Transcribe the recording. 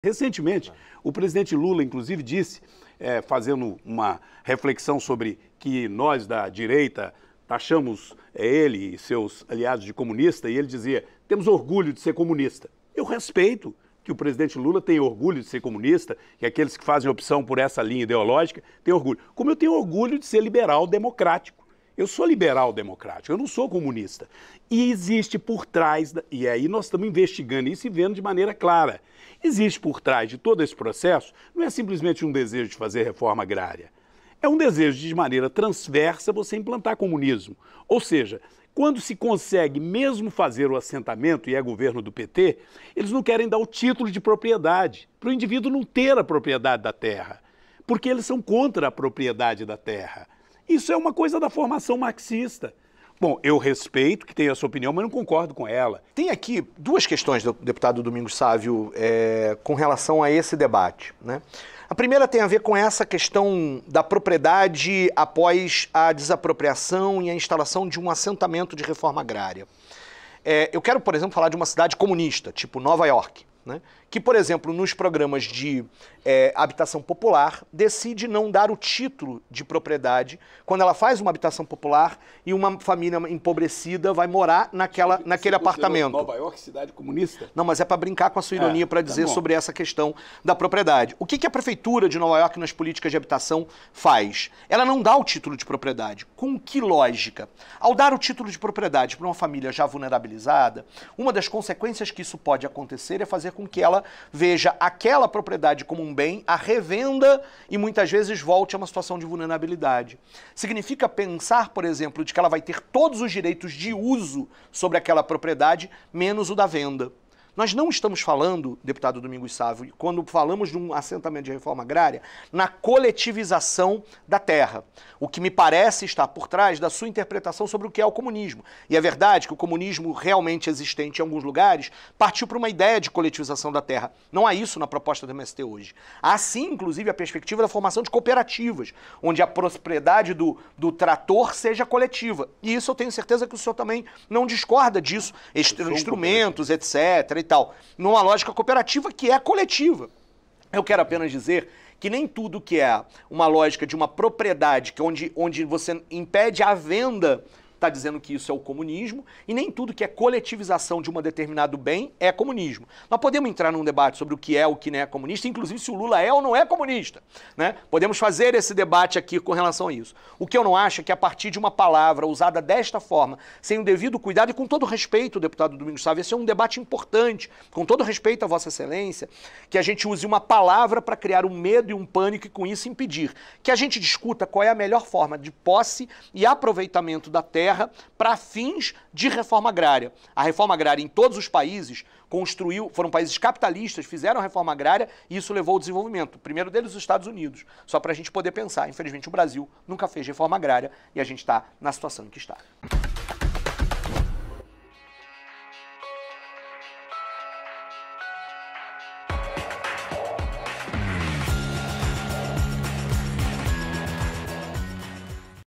Recentemente, o presidente Lula, inclusive, disse, fazendo uma reflexão sobre que nós da direita taxamos ele e seus aliados de comunista, e ele dizia, temos orgulho de ser comunista. Eu respeito que o presidente Lula tenha orgulho de ser comunista, que aqueles que fazem opção por essa linha ideológica têm orgulho. Como eu tenho orgulho de ser liberal democrático. Eu sou liberal democrático, eu não sou comunista. E existe por trás, e aí nós estamos investigando isso e vendo de maneira clara, existe por trás de todo esse processo, não é simplesmente um desejo de fazer reforma agrária, é um desejo de maneira transversa você implantar comunismo. Ou seja, quando se consegue mesmo fazer o assentamento, e é governo do PT, eles não querem dar o título de propriedade, para o indivíduo não ter a propriedade da terra, porque eles são contra a propriedade da terra. Isso é uma coisa da formação marxista. Bom, eu respeito que tenha a sua opinião, mas não concordo com ela. Tem aqui duas questões do deputado Domingos Sávio com relação a esse debate, né? A primeira tem a ver com essa questão da propriedade após a desapropriação e a instalação de um assentamento de reforma agrária. Eu quero, por exemplo, falar de uma cidade comunista, tipo Nova York, né? Que, por exemplo, nos programas de habitação popular, decide não dar o título de propriedade quando ela faz uma habitação popular e uma família empobrecida vai morar naquele apartamento. Nova York, cidade comunista? Não, mas é para brincar com a sua ironia, para dizer sobre essa questão da propriedade. O que a prefeitura de Nova York nas políticas de habitação faz? Ela não dá o título de propriedade. Com que lógica? Ao dar o título de propriedade para uma família já vulnerabilizada, uma das consequências que isso pode acontecer é fazer com que ela veja aquela propriedade como um bem, a revenda e muitas vezes volte a uma situação de vulnerabilidade. Significa pensar, por exemplo, de que ela vai ter todos os direitos de uso sobre aquela propriedade, menos o da venda. Nós não estamos falando, deputado Domingos Sávio, quando falamos de um assentamento de reforma agrária, na coletivização da terra. O que me parece estar por trás da sua interpretação sobre o que é o comunismo. E é verdade que o comunismo realmente existente em alguns lugares partiu para uma ideia de coletivização da terra. Não há isso na proposta do MST hoje. Há sim, inclusive, a perspectiva da formação de cooperativas, onde a propriedade do trator seja coletiva. E isso eu tenho certeza que o senhor também não discorda disso. Instrumentos, etc. e tal, numa lógica cooperativa que é coletiva. Eu quero apenas dizer que nem tudo que é uma lógica de uma propriedade que onde você impede a venda está dizendo que isso é o comunismo, e nem tudo que é coletivização de um determinado bem é comunismo. Nós podemos entrar num debate sobre o que não é comunista, inclusive se o Lula é ou não é comunista, né? Podemos fazer esse debate aqui com relação a isso. O que eu não acho é que a partir de uma palavra usada desta forma, sem o devido cuidado e com todo respeito, deputado Domingos Sávio, esse é um debate importante, com todo respeito a Vossa Excelência, que a gente use uma palavra para criar um medo e um pânico e com isso impedir que a gente discuta qual é a melhor forma de posse e aproveitamento da terra para fins de reforma agrária. A reforma agrária em todos os países foram países capitalistas, fizeram a reforma agrária e isso levou ao desenvolvimento. O primeiro deles, os Estados Unidos. Só para a gente poder pensar. Infelizmente, o Brasil nunca fez reforma agrária e a gente está na situação em que está.